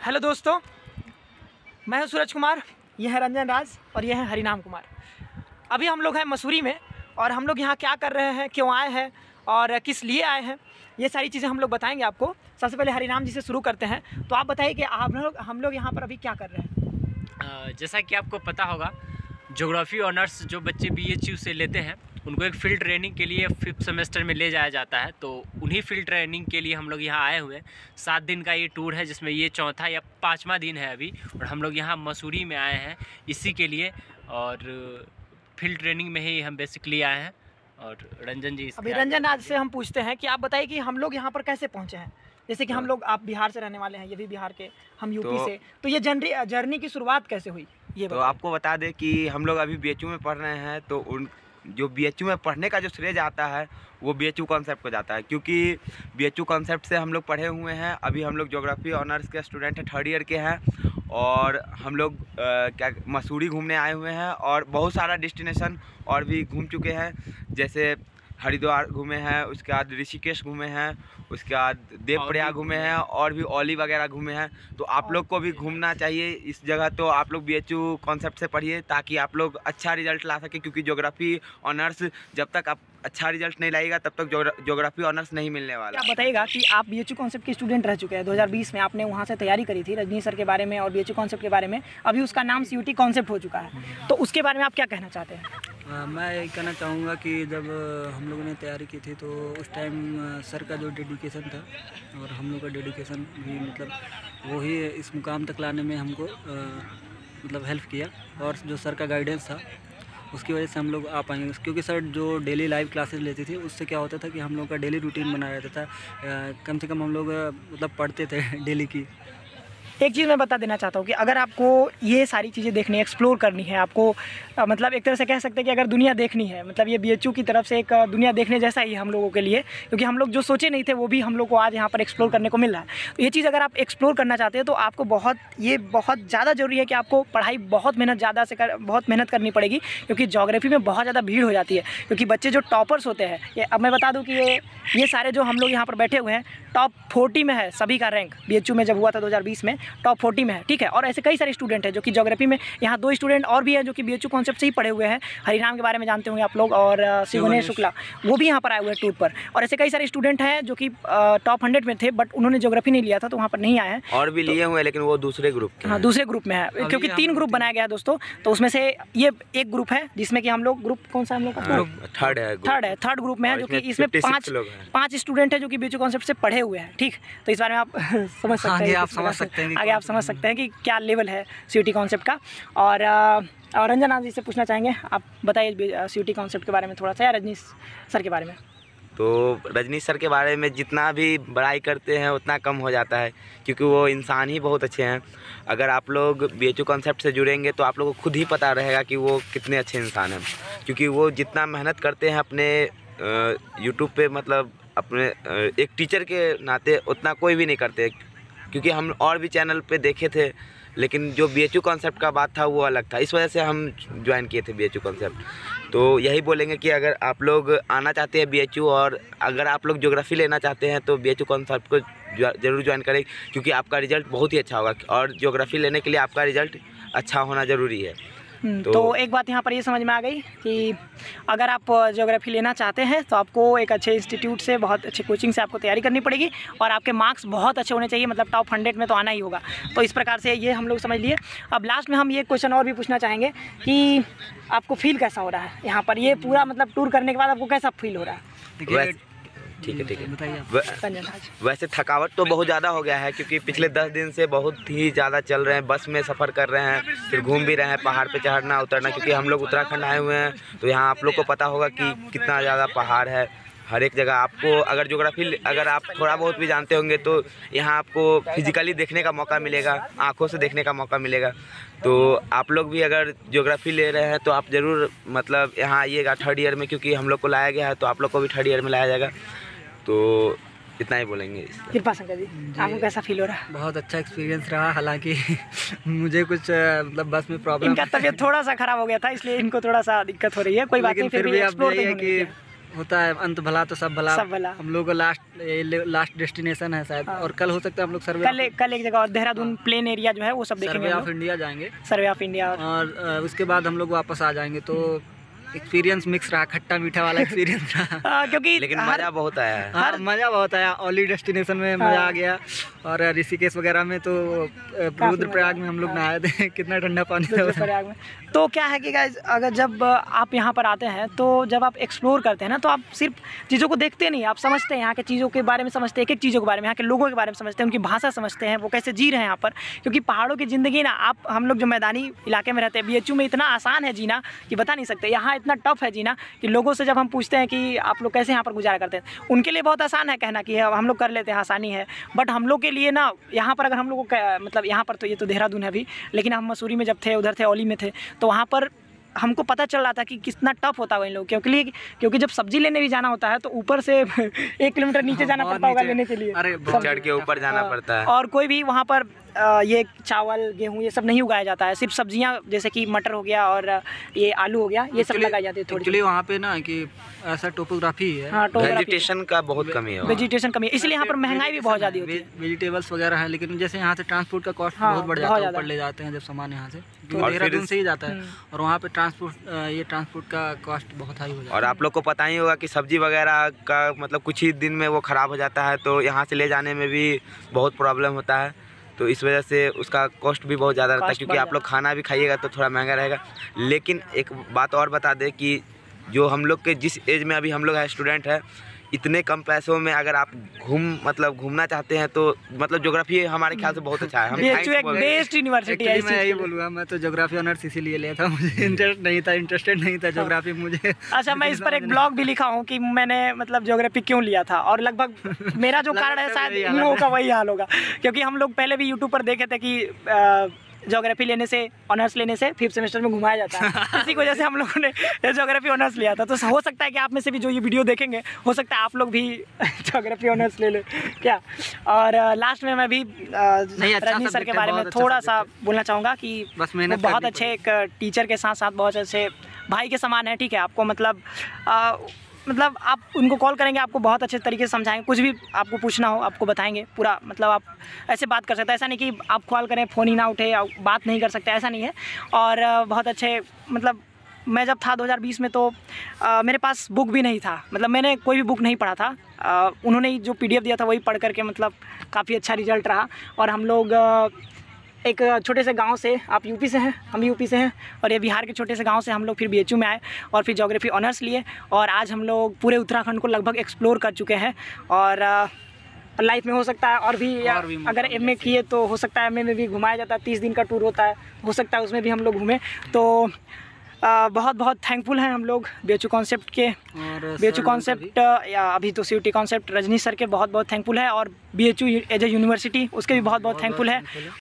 Hello दोस्तों, मैं हूं सूरज कुमार, यह है रंजन राज और यह है हरिनाम कुमार। अभी हम लोग हैं मसूरी में और हम लोग यहाँ क्या कर रहे हैं, क्यों आए हैं और किस लिए आए हैं, ये सारी चीज़ें हम लोग बताएंगे आपको। सबसे पहले हरिनाम जी से शुरू करते हैं। तो आप बताइए कि हम लोग यहाँ पर अभी क्या कर रहे हैं। जैसा कि आपको पता होगा, ज्योग्राफी ऑनर्स जो बच्चे BHU से लेते हैं उनको एक फील्ड ट्रेनिंग के लिए 5th सेमेस्टर में ले जाया जाता है। तो उन्हीं फील्ड ट्रेनिंग के लिए हम लोग यहाँ आए हुए हैं। 7 दिन का ये टूर है, जिसमें ये चौथा या 5वां दिन है अभी, और हम लोग यहाँ मसूरी में आए हैं इसी के लिए। और फील्ड ट्रेनिंग में ही हम बेसिकली आए हैं। और रंजन जी, अभी रंजन राज से हम पूछते हैं कि आप बताइए कि हम लोग यहाँ पर कैसे पहुँचे हैं। जैसे कि हम लोग, आप बिहार से रहने वाले हैं, ये भी बिहार के, हम यूपी से, तो ये जर्नी की शुरुआत कैसे हुई ये तो आपको बता दें कि हम लोग अभी BHU में पढ़ रहे हैं। तो उन जो BHU में पढ़ने का जो श्रेय जाता है वो BHU कॉन्सेप्ट को जाता है, क्योंकि BHU कॉन्सेप्ट से हम लोग पढ़े हुए हैं। अभी हम लोग ज्योग्राफी ऑनर्स के स्टूडेंट हैं, 3rd ईयर के हैं। और हम लोग क्या मसूरी घूमने आए हुए हैं और बहुत सारा डेस्टिनेशन और भी घूम चुके हैं। जैसे हरिद्वार घूमे हैं, उसके बाद ऋषिकेश घूमे हैं, उसके बाद देवप्रयाग घूमे हैं और भी औली वगैरह घूमे हैं। तो आप लोग को भी घूमना चाहिए इस जगह। तो आप लोग BHU कॉन्सेप्ट से पढ़िए ताकि आप लोग अच्छा रिजल्ट ला सके, क्योंकि ज्योग्राफी ऑनर्स जब तक आप अच्छा रिजल्ट नहीं लाएगा तब तक ज्योग्राफी ऑनर्स नहीं मिलने वाला। आप बताइएगा कि आप BHU कॉन्सेप्ट के स्टूडेंट रह चुके हैं। 2020 में आपने वहाँ से तैयारी करी थी रजनी सर के बारे में और BHU कॉन्सेप्ट के बारे में। अभी उसका नाम CUT कॉन्सेप्ट हो चुका है, तो उसके बारे में आप क्या कहना चाहते हैं। मैं ये कहना चाहूँगा कि जब हम लोगों ने तैयारी की थी तो उस टाइम सर का जो डेडिकेशन था और हम लोग का डेडिकेशन भी, मतलब वो ही इस मुकाम तक लाने में हमको मतलब हेल्प किया। और जो सर का गाइडेंस था उसकी वजह से हम लोग आ पाएंगे, क्योंकि सर जो डेली लाइव क्लासेस लेती थी उससे क्या होता था कि हम लोग का डेली रूटीन बना रहता था। कम से कम हम लोग मतलब पढ़ते थे डेली की। एक चीज़ मैं बता देना चाहता हूँ कि अगर आपको ये सारी चीज़ें देखनी, एक्सप्लोर करनी है, आपको मतलब एक तरह से कह सकते हैं कि अगर दुनिया देखनी है, मतलब ये BHU की तरफ से एक दुनिया देखने जैसा ही हम लोगों के लिए, क्योंकि हम लोग जो सोचे नहीं थे वो भी हम लोग को आज यहाँ पर एक्सप्लोर करने को मिल रहा है। तो ये चीज़ अगर आप एक्सप्लोर करना चाहते हैं तो आपको बहुत ज़्यादा ज़रूरी है कि आपको पढ़ाई बहुत मेहनत करनी पड़ेगी, क्योंकि ज्योग्राफी में बहुत ज़्यादा भीड़ हो जाती है। क्योंकि बच्चे जो टॉपर्स होते हैं, ये अब मैं बता दूँ कि ये सारे जो हम लोग यहाँ पर बैठे हुए हैं टॉप 40 में है सभी का रैंक। BHU में जब हुआ था 2020 में टॉप 40 में है, ठीक है। और ऐसे कई सारे स्टूडेंट हैं जो कि ज्योग्राफी में, यहाँ 2 स्टूडेंट और भी हैं जो कि BHU कॉन्सेप्ट से ही पढ़े हुए हैं। हरिनाम के बारे में जानते होंगे आप लोग, और शिवनेश शुक्ला, वो भी यहाँ पर आए हुए हैं टूर पर। और ऐसे कई सारे स्टूडेंट हैं जो कि टॉप 100 में थे, बट उन्होंने ज्योग्राफी नहीं लिया था तो वहाँ पर नहीं आए हैं। और भी लिए हुए, लेकिन वो दूसरे ग्रुप के। हाँ, दूसरे ग्रुप में है, क्योंकि 3 ग्रुप बनाया गया है दोस्तों। तो उसमें से ये एक ग्रुप है जिसमें कि हम लोग, ग्रुप कौन सा हम लोग का, थर्ड ग्रुप में है, जो कि इसमें 5 स्टूडेंट है जो कि BHU कॉन्सेप्ट से पढ़े हुए हैं, ठीक। तो इस बारे में आप समझ सकते हैं, आगे आप समझ सकते हैं कि क्या लेवल है CUT कॉन्सेप्ट का। और रंजन जी से पूछना चाहेंगे, आप बताइए CUT कॉन्सेप्ट के बारे में थोड़ा सा, या रजनी सर के बारे में। तो रजनी सर के बारे में जितना भी बड़ाई करते हैं उतना कम हो जाता है, क्योंकि वो इंसान ही बहुत अच्छे हैं। अगर आप लोग BHU कॉन्सेप्ट से जुड़ेंगे तो आप लोगों को खुद ही पता रहेगा कि वो कितने अच्छे इंसान हैं। क्योंकि वो जितना मेहनत करते हैं अपने YouTube पे, मतलब अपने एक टीचर के नाते, उतना कोई भी नहीं करते। क्योंकि हम और भी चैनल पे देखे थे, लेकिन जो BHU कॉन्सेप्ट का बात था वो अलग था। इस वजह से हम ज्वाइन किए थे BHU कॉन्सेप्ट। तो यही बोलेंगे कि अगर आप लोग आना चाहते हैं BHU, और अगर आप लोग ज्योग्राफी लेना चाहते हैं तो BHU कॉन्सेप्ट को ज़रूर ज्वाइन करें, क्योंकि आपका रिज़ल्ट बहुत ही अच्छा होगा। और ज्योग्राफी लेने के लिए आपका रिज़ल्ट अच्छा होना ज़रूरी है। तो एक बात यहाँ पर ये समझ में आ गई कि अगर आप ज्योग्राफी लेना चाहते हैं तो आपको एक अच्छे इंस्टीट्यूट से, बहुत अच्छे कोचिंग से आपको तैयारी करनी पड़ेगी, और आपके मार्क्स बहुत अच्छे होने चाहिए, मतलब टॉप 100 में तो आना ही होगा। तो इस प्रकार से ये हम लोग समझ लिए। अब लास्ट में हम ये क्वेश्चन और भी पूछना चाहेंगे कि आपको फील कैसा हो रहा है यहाँ पर, ये पूरा मतलब टूर करने के बाद आपको कैसा फील हो रहा है। ठीक है। वैसे थकावट तो बहुत ज़्यादा हो गया है, क्योंकि पिछले 10 दिन से बहुत ही ज़्यादा चल रहे हैं, बस में सफ़र कर रहे हैं, फिर घूम भी रहे हैं, पहाड़ पे चढ़ना उतरना। क्योंकि हम लोग उत्तराखंड आए हुए हैं, तो यहाँ आप लोग को पता होगा कि कितना ज़्यादा पहाड़ है हर एक जगह। आपको अगर ज्योग्राफी, अगर आप थोड़ा बहुत भी जानते होंगे तो यहाँ आपको फिजिकली देखने का मौका मिलेगा, आँखों से देखने का मौका मिलेगा। तो आप लोग भी अगर ज्योग्राफी ले रहे हैं तो आप ज़रूर मतलब यहाँ आइएगा 3rd ईयर में, क्योंकि हम लोग को लाया गया है, तो आप लोग को भी 3rd ईयर में लाया जाएगा। तो इतना ही बोलेंगे। कृपा शंकर जी, आपको कैसा फील हो रहा है। बहुत अच्छा एक्सपीरियंस रहा। हालांकि मुझे कुछ मतलब बस में प्रॉब्लम, इनका तबीयत थोड़ा सा खराब हो गया था, इसलिए इनको थोड़ा सा दिक्कत हो रही है। कोई बात नहीं, फिर भी आप ये है कि होता है अंत भला तो सब भला। सब भला। हम लोग का लास्ट डेस्टिनेशन है शायद, और कल हो सकता है हम लोग कल एक जगह और देहरादून प्लेन एरिया जो है वो सब देखेंगे, सर्वे ऑफ इंडिया जाएंगे, सर्वे ऑफ इंडिया, और उसके बाद हम लोग वापस आ जाएंगे। तो एक्सपीरियंस मिक्स रहा, खट्टा मीठा वाला एक्सपीरियंस रहा। क्योंकि लेकिन मज़ा बहुत आया है। हाँ, मज़ा बहुत आया। ओली डेस्टिनेशन में मज़ा आ गया, और ऋषिकेश वगैरह में तो रुद्रप्रयाग में हम लोग नहाए थे, कितना ठंडा पानी था रुद्रप्रयाग में। तो क्या है कि गाइस, अगर जब आप यहाँ पर आते हैं तो जब आप एक्सप्लोर करते हैं ना, तो आप सिर्फ चीज़ों को देखते नहीं, आप समझते हैं यहाँ के चीज़ों के बारे में, समझते हैं एक एक चीज़ों के बारे में, यहाँ के लोगों के बारे में समझते हैं, उनकी भाषा समझते हैं, वो कैसे जी रहे हैं यहाँ पर। क्योंकि पहाड़ों की ज़िंदगी ना, हम लोग जो मैदानी इलाके में रहते हैं, BHU में इतना आसान है जीना कि बता नहीं सकते। यहाँ इतना टफ है जीना कि लोगों से जब हम पूछते हैं कि आप लोग कैसे यहाँ पर गुजारा करते हैं, उनके लिए बहुत आसान है कहना कि हम लोग कर लेते हैं, आसानी है। बट हम लोग के लिए ना, यहाँ पर अगर हम लोगों को मतलब यहाँ पर तो ये तो देहरादून है अभी, लेकिन हम मसूरी में जब थे, उधर थे, ओली में थे, तो वहाँ पर हमको पता चल रहा था कि कितना टफ होता है इन लोग, क्योंकि जब सब्जी लेने भी जाना होता है तो ऊपर से 1 किलोमीटर नीचे जाना पड़ता होगा लेने के लिए, अरे चढ़ के ऊपर जाना पड़ता है। और कोई भी वहाँ पर ये चावल गेहूँ ये सब नहीं उगाया जाता है, सिर्फ सब्जियाँ जैसे कि मटर हो गया और ये आलू हो गया, ये सब लगाई जाती है थोड़ी। एक्चुअली वहाँ पे ना कि ऐसा टोपोग्राफी है, हाँ, वेजिटेशन का बहुत कमी है, वेजिटेशन कमी है, इसलिए यहाँ पर महंगाई भी बहुत ज़्यादा होती है। वेजिटेबल्स वगैरह है, लेकिन जैसे यहाँ से ट्रांसपोर्ट का कॉस्ट बहुत बढ़ जाता है, ऊपर ले जाते हैं जब सामान यहाँ से, देहरादून से ही जाता है, और वहाँ पे ट्रांसपोर्ट का कॉस्ट बहुत हाई हो जाता है। और आप लोग को पता ही होगा कि सब्जी वगैरह का मतलब कुछ ही दिन में वो ख़राब हो जाता है, तो यहाँ से ले जाने में भी बहुत प्रॉब्लम होता है, तो इस वजह से उसका कॉस्ट भी बहुत ज़्यादा रहता है, क्योंकि आप लोग खाना भी खाइएगा तो थोड़ा महंगा रहेगा। लेकिन एक बात और बता दें कि जो हम लोग के जिस एज में अभी हम लोग स्टूडेंट है, इतने कम पैसों में अगर आप घूमना चाहते हैं तो मतलब ज्योग्राफी हमारे ख्याल से बहुत अच्छा है। हम एक बेस्ट यूनिवर्सिटी है। मैं यही बोलूँगा, मैं तो ज्योग्राफी ऑनर्स इसीलिए लिया था, मुझे इंटरेस्टेड नहीं था ज्योग्राफी मुझे। अच्छा, मैं इस पर एक ब्लॉग भी लिखा हूँ कि मैंने मतलब ज्योग्राफी क्यों लिया था, और लगभग मेरा जो कारण है शायद इन लोगों का वही हाल होगा, क्योंकि हम लोग पहले भी यूट्यूब पर देखे थे कि ज्योग्राफी लेने से, ऑनर्स लेने से 5th सेमेस्टर में घुमाया जाता है। इसी की वजह से हम लोगों ने ज्योग्राफी ऑनर्स लिया था। तो हो सकता है कि आप में से भी जो ये वीडियो देखेंगे, हो सकता है आप लोग भी ज्योग्राफी ऑनर्स ले लें क्या। और लास्ट में मैं भी रजनी सर के बारे में थोड़ा सा बोलना चाहूँगा कि बस वो बहुत अच्छे एक टीचर के साथ साथ बहुत अच्छे भाई के समान है। ठीक है, आपको मतलब आप उनको कॉल करेंगे, आपको बहुत अच्छे तरीके से समझाएंगे, कुछ भी आपको पूछना हो आपको बताएंगे पूरा, मतलब आप ऐसे बात कर सकते हैं। ऐसा नहीं कि आप कॉल करें फ़ोन ही ना उठे या बात नहीं कर सकते, ऐसा नहीं है। और बहुत अच्छे, मतलब मैं जब था 2020 में तो मेरे पास बुक भी नहीं था, मतलब मैंने कोई भी बुक नहीं पढ़ा था। उन्होंने जो PDF दिया था वही पढ़ करके मतलब काफ़ी अच्छा रिजल्ट रहा। और हम लोग एक छोटे से गांव से, आप यूपी से हैं, हम यूपी से हैं, और ये बिहार के छोटे से गांव से हम लोग फिर BHU में आए और फिर ज्योग्राफी ऑनर्स लिए, और आज हम लोग पूरे उत्तराखंड को लगभग एक्सप्लोर कर चुके हैं। और लाइफ में हो सकता है और भी अगर MA किए तो हो सकता है MA में भी घुमाया जाता है, 30 दिन का टूर होता है, हो सकता है उसमें भी हम लोग घूमें। तो बहुत बहुत थैंकफुल हैं हम लोग BHU कॉन्सेप्ट के, BHU कॉन्सेप्ट या अभी तो CUT कॉन्सेप्ट रजनी सर के बहुत बहुत थैंकफुल है, और BHU एज ए यूनिवर्सिटी उसके भी बहुत बहुत थैंकफुल है।